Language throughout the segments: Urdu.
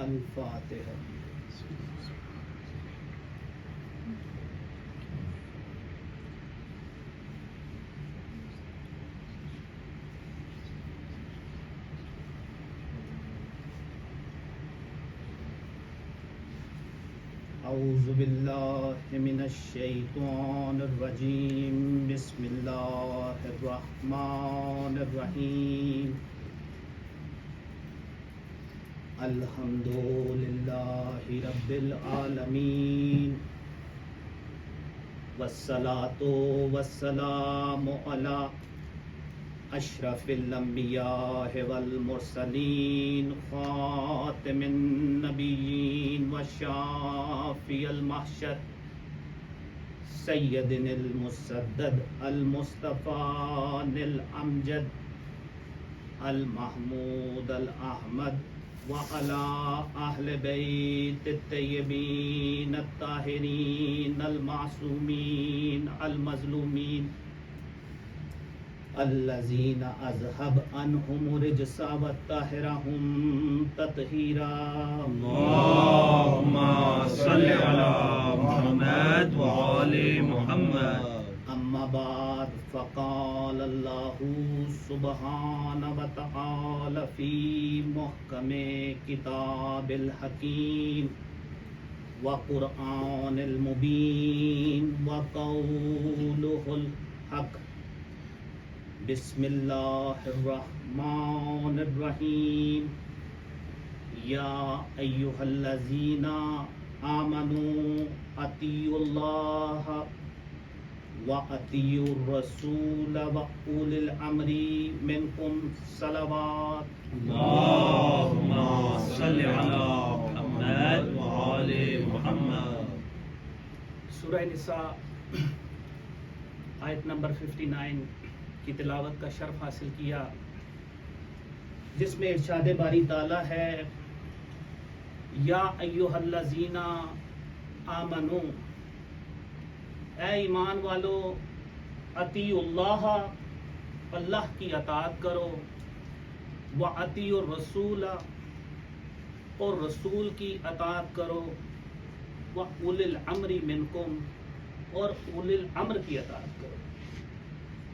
الفاتحہ۔ اعوذ باللہ من الشیطان الرجیم، بسم اللہ الرحمن الرحیم۔ الحمد للہ رب العالمین، والصلاة والسلام علی اشرف الانبیاء والمرسلین، خاتم النبیین وشافی المحشر، سیدنا المسدد المصطفیٰ الامجد المحمود الاحمد، وعلى اہل بیت الطیبین الطاہرین المعصومین المظلومین، الذین اذهب عنہم الرجس وطہرہم تطہیرا۔ اللہم صل علی محمد وآل محمد۔ اما بعد، فقال اللہ سبحانہ وتعالی فی محکم کتاب الحکیم وقرآن المبین وقولہ الحق۔ بسم اللہ الرحمن الرحیم۔ یا ایہا الذین آمنوا اطیعوا اللہ وَأَطِیعُوا الرَّسُولَ وَأُولِي الْأَمْرِ مِنْکُمْ صلوات۔ اللہم صل علی محمد وآل محمد۔ سورہ نساء آیت نمبر 59 کی تلاوت کا شرف حاصل کیا، جس میں ارشاد باری تعالیٰ ہے، یا ایہا الذین آمنوا، اے ایمان والو، اطیعوا اللہ، اللہ کی اطاعت کرو، وَأَطِیعُوا الرَّسُولَ، اور رسول کی اطاعت کرو، وَأُولِي الْأَمْرِ مِنْکُمْ، اور اولی الامر کی اطاعت کرو۔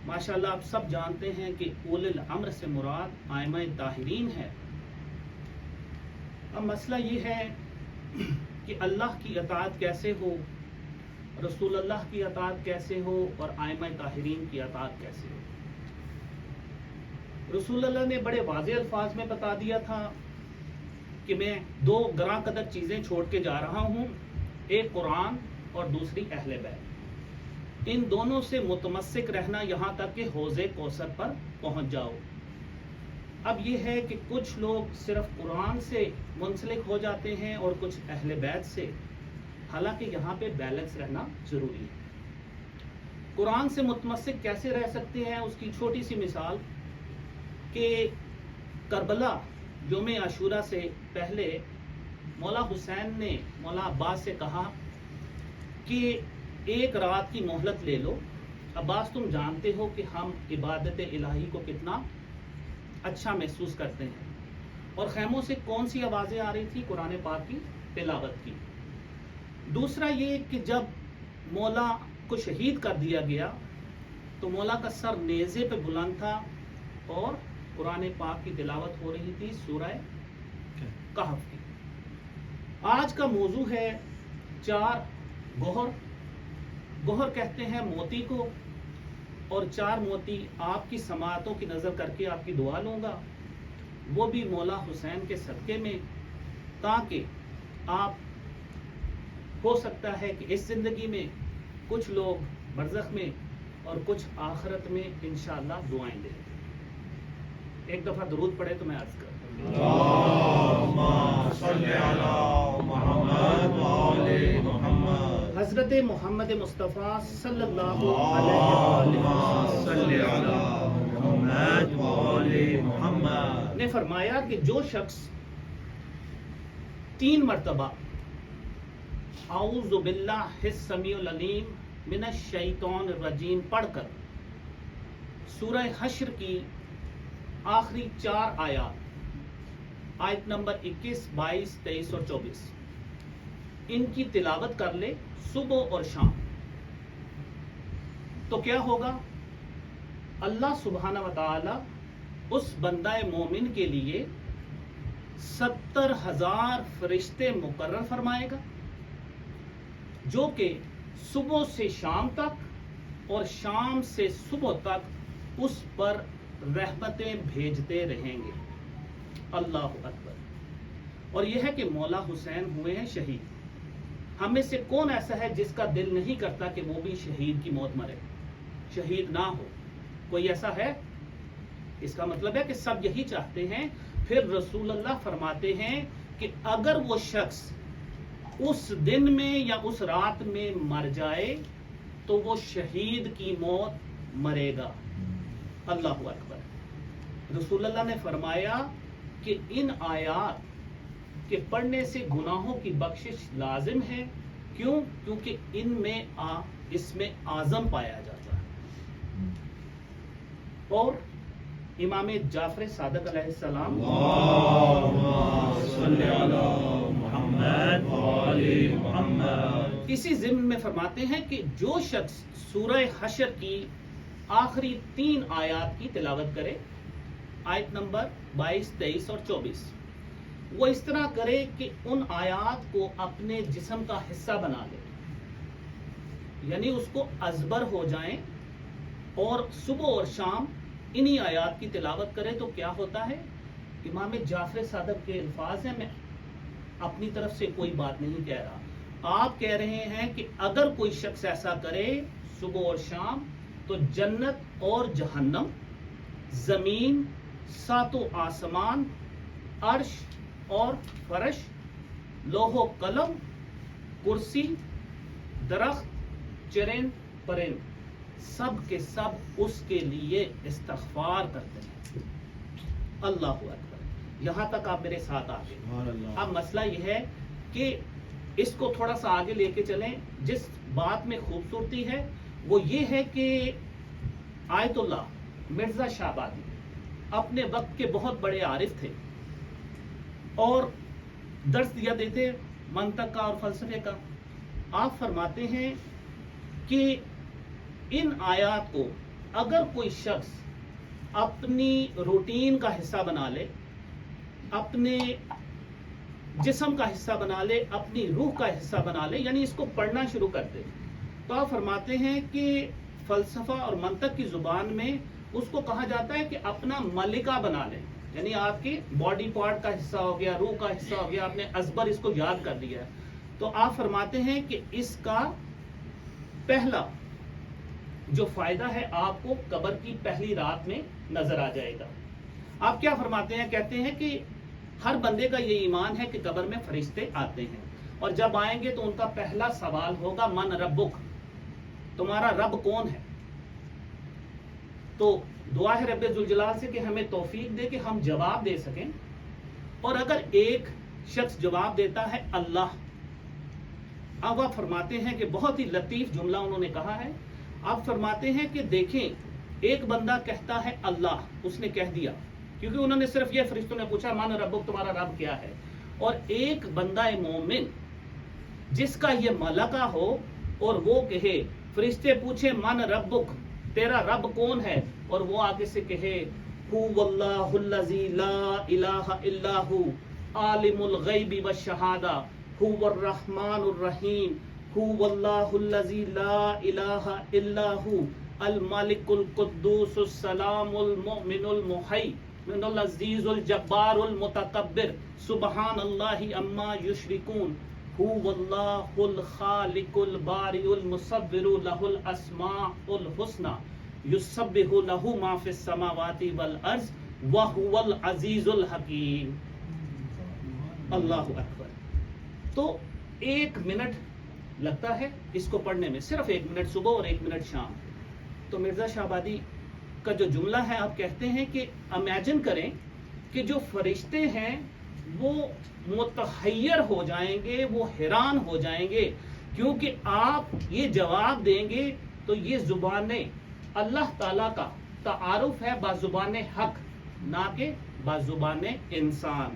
ماشاءاللہ آپ سب جانتے ہیں کہ اولی الامر سے مراد ائمہ طاہرین ہے۔ اب مسئلہ یہ ہے کہ اللہ کی اطاعت کیسے ہو، رسول اللہ کی اطاعت کیسے ہو، اور ائمہ طاہرین کی اطاعت کیسے ہو۔ رسول اللہ نے بڑے واضح الفاظ میں بتا دیا تھا کہ میں دو گراں قدر چیزیں چھوڑ کے جا رہا ہوں، ایک قرآن اور دوسری اہل بیت۔ ان دونوں سے متمسک رہنا یہاں تک کہ حوض کوثر پر پہنچ جاؤ۔ اب یہ ہے کہ کچھ لوگ صرف قرآن سے منسلک ہو جاتے ہیں اور کچھ اہل بیت سے، حالانکہ یہاں پہ بیلنس رہنا ضروری ہے۔ قرآن سے متمسک کیسے رہ سکتے ہیں، اس کی چھوٹی سی مثال کہ کربلا یوم عاشورہ سے پہلے مولا حسین نے مولا عباس سے کہا کہ ایک رات کی مہلت لے لو، عباس تم جانتے ہو کہ ہم عبادت الہی کو کتنا اچھا محسوس کرتے ہیں، اور خیموں سے کون سی آوازیں آ رہی تھی؟ قرآن پاک کی تلاوت کی۔ دوسرا یہ کہ جب مولا کو شہید کر دیا گیا تو مولا کا سر نیزے پہ بلند تھا اور قرآن پاک کی تلاوت ہو رہی تھی، سورہ کہف کی۔ آج کا موضوع ہے چار گوہر۔ گوہر کہتے ہیں موتی کو، اور چار موتی آپ کی سماعتوں کی نظر کر کے آپ کی دعا لوں گا، وہ بھی مولا حسین کے صدقے میں، تاکہ آپ ہو سکتا ہے کہ اس زندگی میں، کچھ لوگ برزخ میں اور کچھ آخرت میں انشاءاللہ دعائیں دیں۔ ایک دفعہ درود پڑھے تو میں عرض کروں۔ اللہم صل علی محمد وآل محمد۔ حضرت محمد مصطفیٰ صلی اللہ اللہم علیہ صل علی محمد وآل محمد نے فرمایا کہ جو شخص 3 مرتبہ اعوذ باللہ السمیع العلیم من الشیطان الرجیم پڑھ کر سورہ حشر کی آخری 4 آیات آیت نمبر 21، 22، 23 اور 24 ان کی تلاوت کر لے صبح اور شام، تو کیا ہوگا؟ اللہ سبحانہ و تعالی اس بندہ مومن کے لیے 70,000 فرشتے مقرر فرمائے گا، جو کہ صبح سے شام تک اور شام سے صبح تک اس پر رحمتیں بھیجتے رہیں گے۔ اللہ اکبر۔ اور یہ ہے کہ مولا حسین ہوئے ہیں شہید۔ ہم میں سے کون ایسا ہے جس کا دل نہیں کرتا کہ وہ بھی شہید کی موت مرے، شہید نہ ہو؟ کوئی ایسا ہے؟ اس کا مطلب ہے کہ سب یہی چاہتے ہیں۔ پھر رسول اللہ فرماتے ہیں کہ اگر وہ شخص اس دن میں یا اس رات میں مر جائے تو وہ شہید کی موت مرے گا۔ اللہ اکبر۔ رسول اللہ نے فرمایا کہ ان آیات کے پڑھنے سے گناہوں کی بخشش لازم ہے۔ کیوں؟ کیونکہ اس میں اعظم پایا جاتا ہے۔ اور امام جعفر صادق علیہ السلام اللہم صلی علی محمد وآل محمد اسی ضمن میں فرماتے ہیں کہ جو شخص سورہ حشر کی آخری 3 آیات کی تلاوت کرے، آیت نمبر 22، 23 اور 24، وہ اس طرح کرے کہ ان آیات کو اپنے جسم کا حصہ بنا لے، یعنی اس کو ازبر ہو جائیں، اور صبح اور شام انہی آیات کی تلاوت کرے، تو کیا ہوتا ہے؟ امام جعفر صادق کے الفاظ ہیں، میں اپنی طرف سے کوئی بات نہیں کہہ رہا، آپ کہہ رہے ہیں کہ اگر کوئی شخص ایسا کرے صبح اور شام تو جنت اور جہنم، زمین، 7 آسمان، عرش اور فرش، لوح و قلم، کرسی، درخت، چرند پرند، سب کے سب اس کے لیے استغفار کرتے ہیں۔ اللہ اکبر۔ یہاں تک آپ میرے ساتھ آ گئے۔ اب مسئلہ یہ ہے کہ اس کو تھوڑا سا آگے لے کے چلیں۔ جس بات میں خوبصورتی ہے وہ یہ ہے کہ آیت اللہ مرزا شاہ آبادی اپنے وقت کے بہت بڑے عارف تھے اور درس دیا دیتے منطق کا اور فلسفے کا۔ آپ فرماتے ہیں کہ ان آیات کو اگر کوئی شخص اپنی روٹین کا حصہ بنا لے، اپنے جسم کا حصہ بنا لے، اپنی روح کا حصہ بنا لے، یعنی اس کو پڑھنا شروع کر دے، تو آپ فرماتے ہیں کہ فلسفہ اور منطق کی زبان میں اس کو کہا جاتا ہے کہ اپنا ملکہ بنا لے، یعنی آپ کی باڈی پارٹ کا حصہ ہو گیا، روح کا حصہ ہو گیا، آپ نے ازبر اس کو یاد کر لیا ہے۔ تو آپ فرماتے ہیں کہ اس کا پہلا جو فائدہ ہے آپ کو قبر کی پہلی رات میں نظر آ جائے گا۔ آپ کیا فرماتے ہیں؟ کہتے ہیں کہ ہر بندے کا یہ ایمان ہے کہ قبر میں فرشتے آتے ہیں، اور جب آئیں گے تو ان کا پہلا سوال ہوگا من ربک، تمہارا رب کون ہے؟ تو دعا ہے رب ذوالجلال سے کہ ہمیں توفیق دے کہ ہم جواب دے سکیں۔ اور اگر ایک شخص جواب دیتا ہے اللہ، اب آپ فرماتے ہیں کہ بہت ہی لطیف جملہ انہوں نے کہا ہے۔ آپ فرماتے ہیں کہ دیکھیں ایک بندہ کہتا ہے اللہ، اس نے کہہ دیا، کیونکہ انہوں نے صرف یہ فرشتوں نے پوچھا من ربک، تمہارا رب کیا ہے؟ اور ایک بندہ مومن جس کا یہ ملکہ ہو اور وہ کہے، فرشتے پوچھے من ربک، تیرا رب کون ہے، اور وہ آگے سے کہے هو اللہ الذی لا الہ الا ہو عالم الغیب والشہادہ هو الرحمن الرحیم هو اللہ الذی لا الہ الا ہو الملک القدوس السلام المؤمن المحیی العزیز الجبار المتکبر سبحان اللہ عما یشرکون هو اللہ الخالق البارئ المصور له الاسماء الحسنى یسبح له ما فی السماوات والارض وهو العزیز الحکیم۔ اللہ اکبر۔ تو 1 منٹ لگتا ہے اس کو پڑھنے میں، صرف 1 منٹ صبح اور 1 منٹ شام۔ تو مرزا شاہ آبادی کا جو جملہ ہے، آپ کہتے ہیں کہ امیجن کریں کہ جو فرشتے ہیں وہ متحیر ہو جائیں گے، وہ حیران ہو جائیں گے، کیونکہ آپ یہ جواب دیں گے تو یہ زبان اللہ تعالیٰ کا تعارف ہے بازبان حق، نہ کہ بازبان انسان۔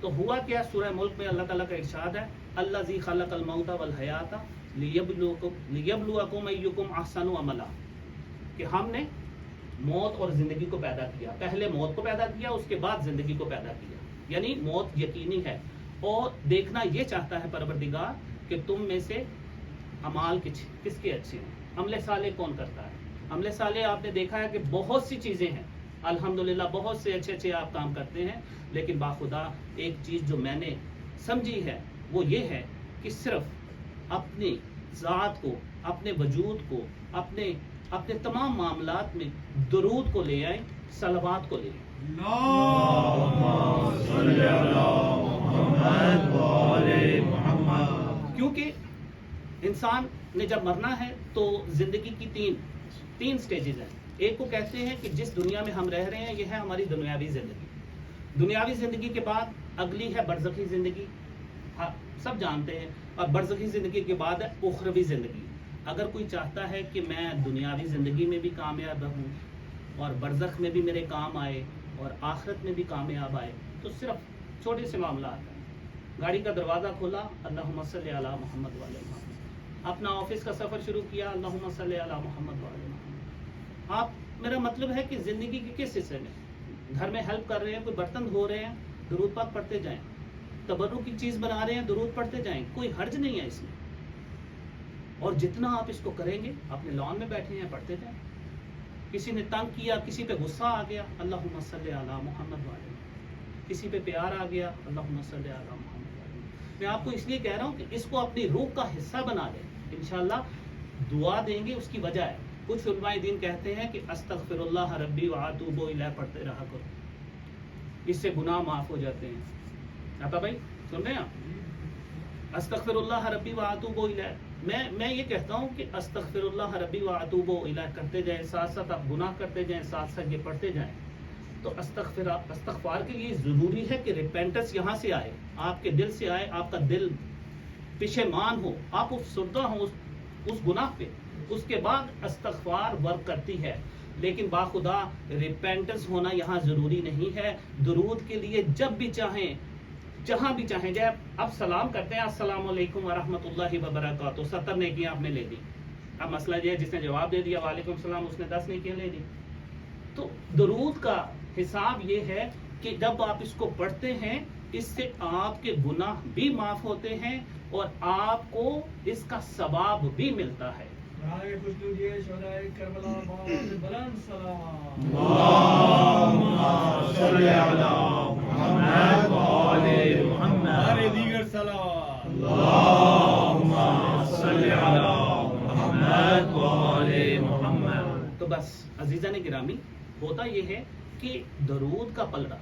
تو ہوا کیا، سورہ ملک میں اللہ تعالیٰ کا ارشاد ہے الذی خلق الموت والحیات لیبلوکم ایکم احسن عملا، کہ ہم نے موت اور زندگی کو پیدا کیا، پہلے موت کو پیدا کیا اس کے بعد زندگی کو پیدا کیا، یعنی موت یقینی ہے اور دیکھنا یہ چاہتا ہے پروردگار کہ تم میں سے اعمال کس کے اچھے ہیں، عمل صالح کون کرتا ہے۔ عمل صالح آپ نے دیکھا ہے کہ بہت سی چیزیں ہیں، الحمدللہ بہت سے اچھے آپ کام کرتے ہیں، لیکن باخدا ایک چیز جو میں نے سمجھی ہے وہ یہ ہے کہ صرف اپنی ذات کو، اپنے وجود کو، اپنے تمام معاملات میں درود کو لے آئیں، صلوات کو لے آئیں۔ اللہم صلی علی محمد وآل محمد۔ کیونکہ انسان نے جب مرنا ہے تو زندگی کی تین سٹیجز ہیں۔ ایک کو کہتے ہیں کہ جس دنیا میں ہم رہ رہے ہیں یہ ہے ہماری دنیاوی زندگی، دنیاوی زندگی کے بعد اگلی ہے برزخی زندگی، سب جانتے ہیں، اور برزخی زندگی کے بعد ہے اخروی زندگی۔ اگر کوئی چاہتا ہے کہ میں دنیاوی زندگی میں بھی کامیاب رہوں اور برزخ میں بھی میرے کام آئے اور آخرت میں بھی کامیاب آئے، تو صرف چھوٹے سے معاملات ہیں۔ گاڑی کا دروازہ کھولا، اللہم صلی علی محمد وعلی محمد، اپنا آفس کا سفر شروع کیا، اللہم صلی علی محمد وعلی محمد۔ آپ، میرا مطلب ہے کہ زندگی کے کس حصے میں، گھر میں ہیلپ کر رہے ہیں، کوئی برتن دھو رہے ہیں، درود پاک پڑھتے جائیں، تبرک کی چیز بنا رہے ہیں، درود پڑھتے جائیں، کوئی حرج نہیں ہے اس میں، اور جتنا آپ اس کو کریں گے، اپنے لان میں بیٹھے ہیں پڑھتے جائیں۔ کسی نے تنگ کیا، کسی پہ غصہ آ گیا، اللہم صلی علی محمد وعلی محمد، کسی پہ پیار آ گیا، اللہم صلی علی محمد وعلی محمد۔ میں آپ کو اس لیے کہہ رہا ہوں کہ اس کو اپنی روح کا حصہ بنا لیں، انشاءاللہ دعا دیں گے اس کی وجہ ہے۔ کچھ علماء دین کہتے ہیں کہ استغفر اللہ ربی واتوب الیہ پڑھتے رہا کرو، اس سے گناہ معاف ہو جاتے ہیں۔ آتا بھائی سن رہے ہیں آپ؟ استغفر اللہ ربی واتوب الیہ، میں یہ کہتا ہوں کہ استغفر اللہ ربی واتوب الیہ کرتے جائیں، ساتھ ساتھ آپ گناہ کرتے جائیں، ساتھ ساتھ یہ پڑھتے جائیں۔ تو استغفار کے لیے ضروری ہے کہ ریپینٹنس یہاں سے آئے، آپ کے دل سے آئے، آپ کا دل پشیمان ہو، آپ افسردہ ہوں اس گناہ پہ، اس کے بعد استغفار ورک کرتی ہے۔ لیکن باخدا ریپینٹنس ہونا یہاں ضروری نہیں ہے۔ درود کے لیے جب بھی چاہیں، جہاں بھی چاہیں، جب آپ سلام کرتے ہیں السلام علیکم ورحمۃ اللہ وبرکاتہ، 70 نیکیاں آپ نے لے دی۔ اب مسئلہ یہ ہے جس نے جواب دے دیا وعلیکم السلام، اس نے 10 نیکیاں لے دی۔ تو درود کا حساب یہ ہے کہ جب آپ اس کو پڑھتے ہیں، اس سے آپ کے گناہ بھی معاف ہوتے ہیں اور آپ کو اس کا ثواب بھی ملتا ہے۔ تو بس عزیزان گرامی، ہوتا یہ ہے کہ درود کا پلڑا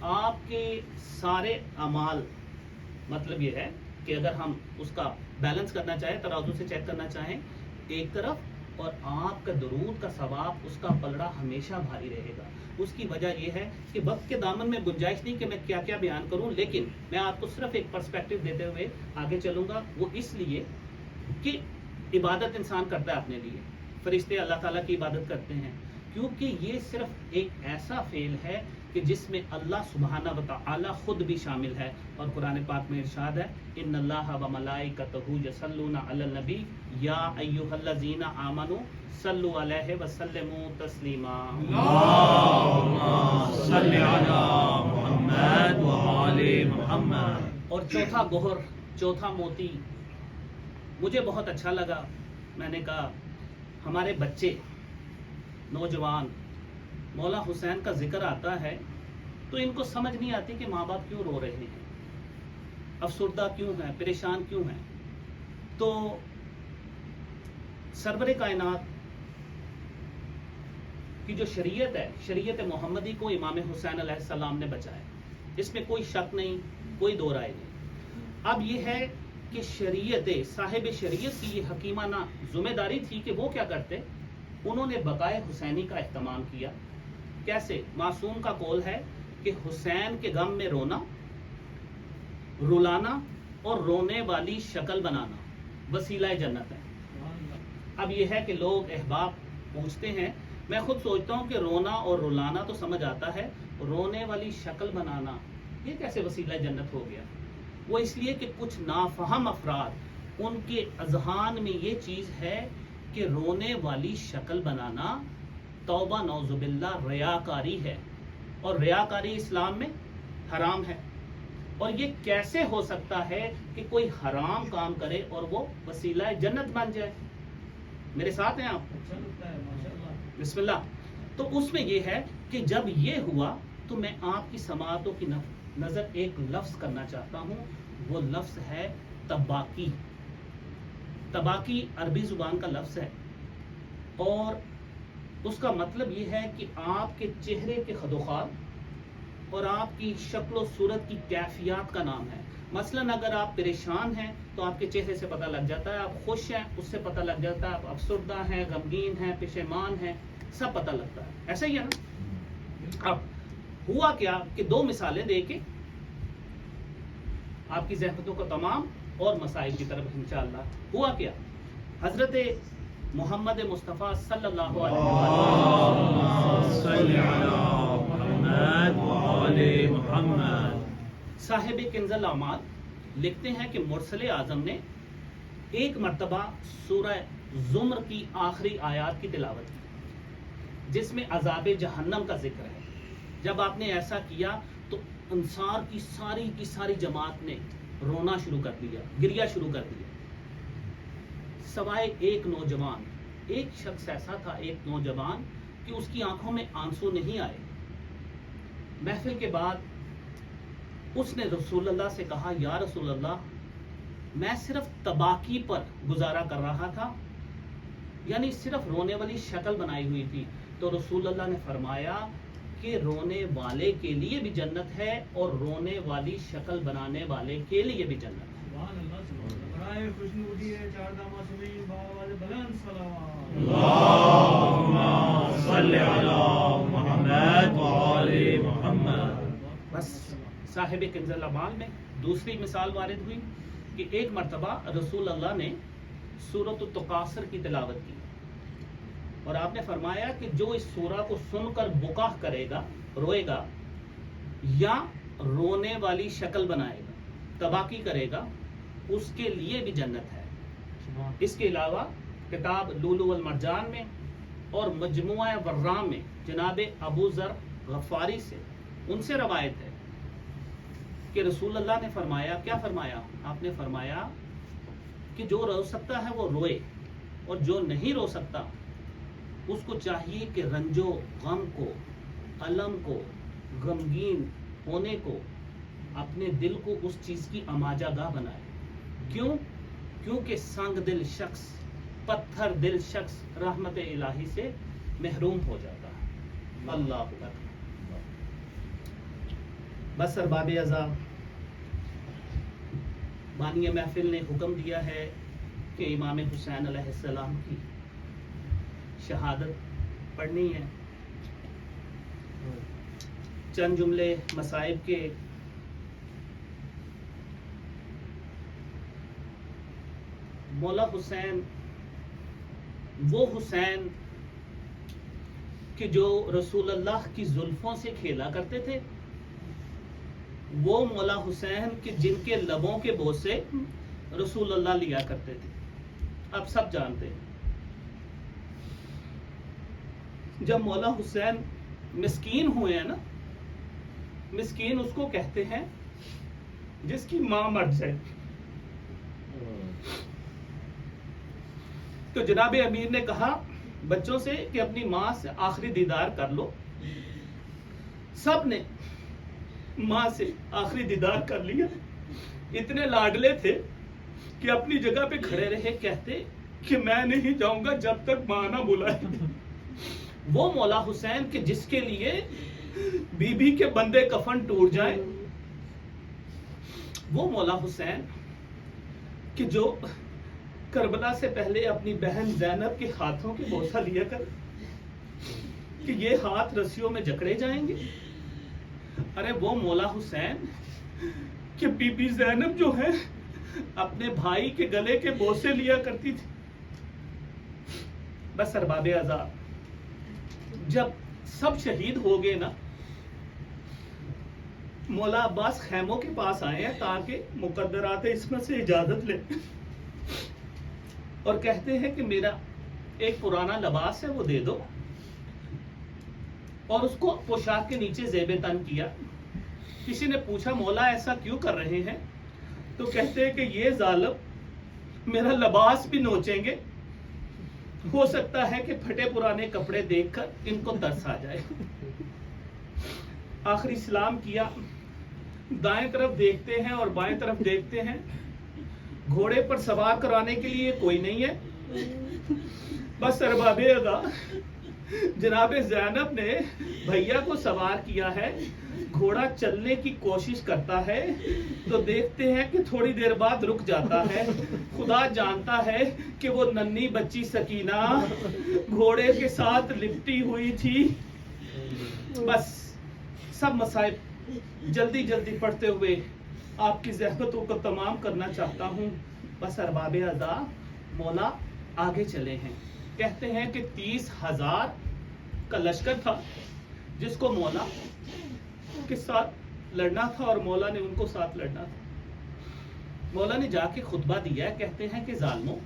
آپ کے سارے اعمال، مطلب یہ ہے کہ اگر ہم اس کا بیلنس کرنا چاہیں، ترازو سے چیک کرنا چاہیں ایک طرف، اور آپ کا درود کا ثواب، اس کا پلڑا ہمیشہ بھاری رہے گا۔ اس کی وجہ یہ ہے کہ وقت کے دامن میں گنجائش نہیں کہ میں کیا کیا بیان کروں، لیکن میں آپ کو صرف ایک پرسپیکٹو دیتے ہوئے آگے چلوں گا۔ وہ اس لیے کہ عبادت انسان کرتا ہے اپنے لیے، فرشتے اللہ تعالیٰ کی عبادت کرتے ہیں، کیونکہ یہ صرف ایک ایسا فعل ہے کہ جس میں اللہ سبحانہ و تعالی خود بھی شامل ہے، اور قرآن پاک میں ارشاد ہے ان اللہ و ملائکتہ یصلون علی النبی یا ایھا الذین آمنوا صلوا علیہ وسلموا تسلیما۔ اللہم صلی علی محمد وآل محمد۔ اور چوتھا گوہر، چوتھا موتی مجھے بہت اچھا لگا۔ میں نے کہا ہمارے بچے، نوجوان، مولا حسین کا ذکر آتا ہے تو ان کو سمجھ نہیں آتی کہ ماں باپ کیوں رو رہے ہیں، افسردہ کیوں ہیں، پریشان کیوں ہیں۔ تو سرور کائنات کی جو شریعت ہے، شریعت محمدی کو امام حسین علیہ السلام نے بچایا، اس میں کوئی شک نہیں، کوئی دو رائے نہیں۔ اب یہ ہے کہ شریعت، صاحب شریعت کی یہ حکیمانہ ذمہ داری تھی کہ وہ کیا کرتے، انہوں نے بقائے حسینی کا اہتمام کیا۔ کیسے؟ معصوم کا قول ہے کہ حسین کے غم میں رونا، رلانا اور رونے والی شکل بنانا وسیلہ جنت ہے۔ اب یہ ہے کہ لوگ احباب پوچھتے ہیں، میں خود سوچتا ہوں کہ رونا اور رلانا تو سمجھ آتا ہے، رونے والی شکل بنانا یہ کیسے وسیلہ جنت ہو گیا؟ وہ اس لیے کہ کچھ نافہم افراد، ان کے اذہان میں یہ چیز ہے کہ رونے والی شکل بنانا توبہ نعوذ باللہ ریاکاری ہے، اور ریاکاری اسلام میں حرام ہے۔ اور یہ کیسے ہو سکتا ہے کہ کوئی حرام کام کرے اور وہ وسیلہ جنت بن جائے؟ میرے ساتھ ہیں آپ؟ اچھا لگتا ہے ماشاءاللہ۔ بسم اللہ۔ تو اس میں یہ ہے کہ جب یہ ہوا تو میں آپ کی سماعتوں کی نظر ایک لفظ کرنا چاہتا ہوں، وہ لفظ ہے تباکی۔ تباکی عربی زبان کا لفظ ہے، اور اس کا مطلب یہ ہے کہ آپ کے چہرے کے خد و خال اور آپ کی شکل و صورت کی کیفیات کا نام ہے۔ مثلا اگر آپ پریشان ہیں تو آپ کے چہرے سے پتہ لگ جاتا ہے، آپ خوش ہیں اس سے پتہ لگ جاتا ہے، آپ افسردہ ہیں، غمگین ہیں، پشیمان ہیں، سب پتہ لگتا ہے۔ ایسا ہی ہے نا؟ اب ہوا کیا کہ دو مثالیں دے کے آپ کی ذہنوں کو تمام اور مسائل کی طرف انشاءاللہ۔ ہوا کیا؟ حضرت محمد مصطفیٰ صلی اللہ علیہ وسلم صلی علی محمد وآل محمد صاحب کنز الاعمال لکھتے ہیں کہ مرسل اعظم نے ایک مرتبہ سورہ زمر کی آخری آیات کی تلاوت کی، جس میں عذاب جہنم کا ذکر ہے۔ جب آپ نے ایسا کیا تو انصار کی ساری جماعت نے رونا شروع کر دیا، گریا شروع کر دیا، سوائے ایک نوجوان۔ ایک شخص ایسا تھا، ایک نوجوان، کہ اس کی آنکھوں میں آنسو نہیں آئے۔ محفل کے بعد اس نے رسول اللہ سے کہا، یا رسول اللہ، میں صرف تباکی پر گزارا کر رہا تھا، یعنی صرف رونے والی شکل بنائی ہوئی تھی۔ تو رسول اللہ نے فرمایا کہ رونے والے کے لیے بھی جنت ہے اور رونے والی شکل بنانے والے کے لیے بھی جنت ہے۔ سبحان اللہ، سبحان اللہ۔ برائے خوشنودی ہے چار دامہ سمین بابا والے بلند صلوات۔ اللہم صلی علی محمد وآل محمد۔ بس صاحب کنز الاعمال میں دوسری مثال وارد ہوئی کہ ایک مرتبہ رسول اللہ نے سورۃ التکاثر کی تلاوت کی، اور آپ نے فرمایا کہ جو اس سورہ کو سن کر بکاہ کرے گا، روئے گا، یا رونے والی شکل بنائے گا، تباکی کرے گا، اس کے لیے بھی جنت ہے۔ اس کے علاوہ کتاب لولو والمرجان میں اور مجموعہ ورام میں جناب ابو ذر غفاری سے، ان سے روایت ہے کہ رسول اللہ نے فرمایا، کیا فرمایا؟ آپ نے فرمایا کہ جو رو سکتا ہے وہ روئے، اور جو نہیں رو سکتا اس کو چاہیے کہ رنج و غم کو، الم کو، غمگین ہونے کو، اپنے دل کو اس چیز کی اماجہ گاہ بنائے۔ کیوں؟ کیونکہ سنگ دل شخص، پتھر دل شخص رحمت الہی سے محروم ہو جاتا ہے۔ اللہ اکبر۔ بس ارباب اعضاء، بانی محفل نے حکم دیا ہے کہ امام حسین علیہ السلام کی شہادت پڑھنی ہے۔ چند جملے مصائب کے۔ مولا حسین، وہ حسین کہ جو رسول اللہ کی زلفوں سے کھیلا کرتے تھے، وہ مولا حسین کہ جن کے لبوں کے بوسے رسول اللہ لیا کرتے تھے، آپ سب جانتے ہیں۔ جب مولا حسین مسکین ہوئے ہیں نا، مسکین اس کو کہتے ہیں جس کی ماں مر جائے۔ تو جناب امیر نے کہا بچوں سے کہ اپنی ماں سے آخری دیدار کر لو۔ سب نے ماں سے آخری دیدار کر لیا۔ اتنے لاڈلے تھے کہ اپنی جگہ پہ کھڑے رہے، کہتے کہ میں نہیں جاؤں گا جب تک ماں نہ بلائے۔ وہ مولا حسین کہ جس کے لیے بی بی کے بندے کفن ٹوٹ جائیں، وہ مولا حسین کہ جو کربلا سے پہلے اپنی بہن زینب کے ہاتھوں کے بوسہ لیا کر کہ یہ ہاتھ رسیوں میں جکڑے جائیں گے۔ ارے وہ مولا حسین کہ بی بی زینب جو ہے اپنے بھائی کے گلے کے بوسے لیا کرتی تھی۔ بس ارباب اعضاء، جب سب شہید ہو گئے نا، مولا عباس خیموں کے پاس آئے ہیں تاکہ مقدرات عصمت سے اجازت لیں اور کہتے ہیں کہ میرا ایک پرانا لباس ہے وہ دے دو، اور اس کو پوشاک کے نیچے زیب تن کیا۔ کسی نے پوچھا مولا ایسا کیوں کر رہے ہیں؟ تو کہتے ہیں کہ یہ ظالم میرا لباس بھی نوچیں گے، ہو سکتا ہے کہ پھٹے پرانے کپڑے دیکھ کر ان کو ترس آ جائے۔ آخری سلام کیا، دائیں طرف دیکھتے ہیں اور بائیں طرف دیکھتے ہیں، گھوڑے پر سوار کرانے کے لیے کوئی نہیں ہے۔ بس ارباب ادا جناب زینب نے بھیا کو سوار کیا ہے، گھوڑا چلنے کی کوشش کرتا ہے تو دیکھتے ہیں کہ تھوڑی دیر بعد رک جاتا ہے۔ خدا جانتا ہے کہ وہ ننھی بچی سکینہ گھوڑے کے ساتھ لپٹی ہوئی تھی۔ بس سب مسائب جلدی جلدی پڑھتے ہوئے آپ کی زحمتوں کو تمام کرنا چاہتا ہوں۔ بس ارباب ادا مولا آگے چلے ہیں، کہتے ہیں کہ 30,000 کا لشکر تھا جس کو مولا کے ساتھ لڑنا تھا اور مولا نے ان کو ساتھ لڑنا تھا۔ مولا نے جا کے خطبہ دیا ہے، کہتے ہیں کہ ظالموں،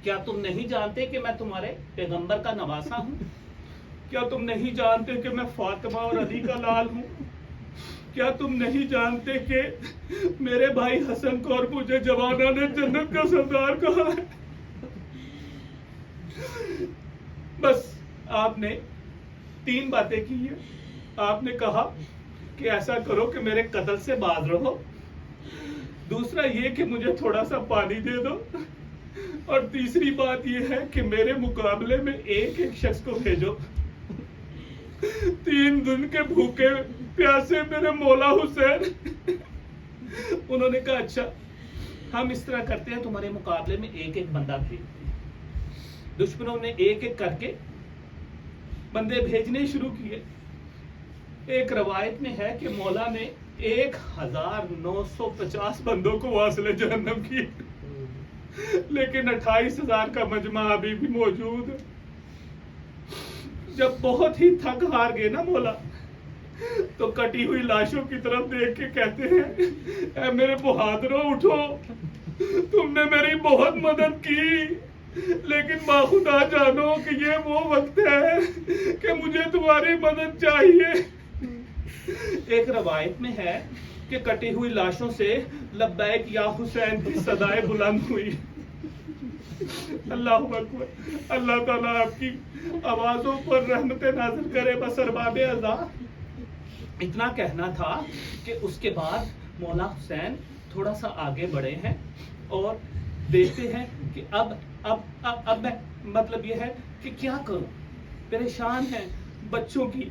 کیا تم نہیں جانتے کہ میں تمہارے پیغمبر کا نواسا ہوں؟ کیا تم نہیں جانتے کہ میں فاطمہ اور علی کا لال ہوں؟ کیا تم نہیں جانتے کہ میرے بھائی حسن کو اور مجھے جوانہ نے جنت کا سردار کہا ہے؟ بس آپ نے 3 باتیں کی ہیں۔ آپ نے کہا کہ ایسا کرو کہ میرے قتل سے باز رہو، دوسرا یہ کہ مجھے تھوڑا سا پانی دے دو، اور تیسری بات یہ ہے کہ میرے مقابلے میں ایک شخص کو بھیجو۔ 3 دن کے بھوکے پیاسے میرے مولا حسین۔ انہوں نے کہا اچھا ہم اس طرح کرتے ہیں، تمہارے مقابلے میں ایک بندہ بھیجتے ہیں۔ دشمنوں نے ایک کر کے بندے بھیجنے شروع کیے۔ ایک روایت میں ہے کہ مولا نے 1950 بندوں کو واصل جہنم کی، لیکن 28,000 کا مجمع ابھی بھی موجود ہے۔ جب بہت ہی تھک ہار گئے نا مولا، تو کٹی ہوئی لاشوں کی طرف دیکھ کے کہتے ہیں اے میرے بہادروں اٹھو، تم نے میری بہت مدد کی، لیکن باخدا جانو کہ یہ وہ وقت ہے کہ مجھے تمہاری مدد چاہیے۔ ایک روایت میں ہے کہ کٹی ہوئی لاشوں سے لبیک یا حسین کی صدائیں بلند ہوئی۔ اللہ اکبر، اللہ تعالیٰ آپ کی آوازوں پر رحمت نازل کرے۔ بس ارباب اعضاء اتنا کہنا تھا کہ اس کے بعد مولا حسین تھوڑا سا آگے بڑھے ہیں اور دیکھتے ہیں کہ اب میں مطلب یہ ہے کہ کیا کروں، پریشان ہیں بچوں کی،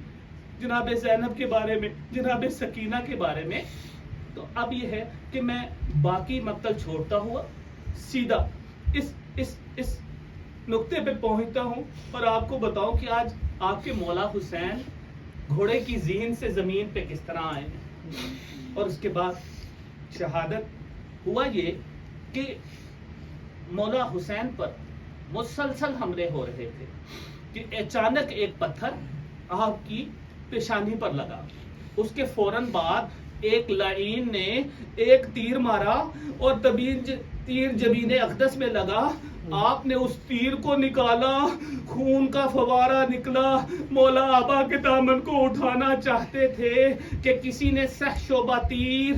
جناب زینب کے بارے میں، جناب سکینہ کے بارے میں۔ تو اب یہ ہے کہ میں باقی مقتل چھوڑتا ہوا سیدھا اس نقطے پہ پہنچتا ہوں اور آپ کو بتاؤں کہ آج آپ کے مولا حسین گھوڑے کی زین سے زمین پہ کس طرح آئے ہیں۔ اور اس کے بعد شہادت ہوا یہ کہ مولا حسین پر مسلسل حملے ہو رہے تھے کہ اچانک ایک پتھر آپ کی پیشانی پر لگا، اس کے فوراً بعد ایک لعین نے ایک تیر مارا اور تیر جبین اقدس میں لگا، آپ نے اس تیر کو نکالا، خون کا فوارہ نکلا، مولا آبا کے دامن کو اٹھانا چاہتے تھے کہ کسی نے سہ شعبہ تیر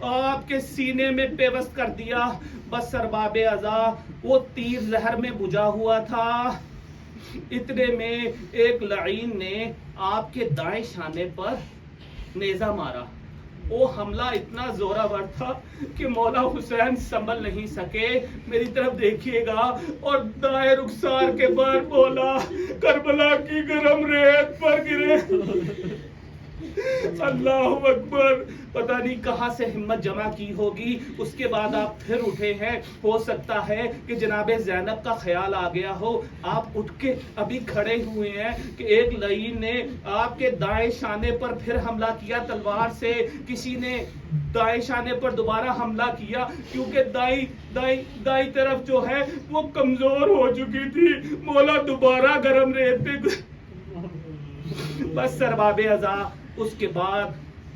آپ کے سینے میں پیوست کر دیا۔ بس ارباب اعضاء وہ تیر زہر میں بجھا ہوا تھا، اتنے میں ایک لعین نے آپ کے دائیں شانے پر نیزہ مارا۔ وہ حملہ اتنا زوراور تھا کہ مولا حسین سنبھل نہیں سکے، میری طرف دیکھیے گا، اور دائیں رخسار کے بار بولا کربلا کی گرم ریت پر گرے۔ اللہ اکبر، پتہ نہیں کہاں سے ہمت جمع کی ہوگی۔ اس کے بعد آپ پھر اٹھے ہیں، ہو سکتا ہے کہ جناب زینب کا خیال آ گیا ہو، آپ اٹھ کے ابھی کھڑے ہوئے ہیں کہ ایک لعین نے آپ کے دائیں شانے پر پھر حملہ کیا تلوار سے، کسی نے دائیں شانے پر دوبارہ حملہ کیا، کیونکہ دائیں طرف جو ہے وہ کمزور ہو چکی تھی۔ مولا دوبارہ گرم ریت پہ بس ارباب اعضاء اس کے بعد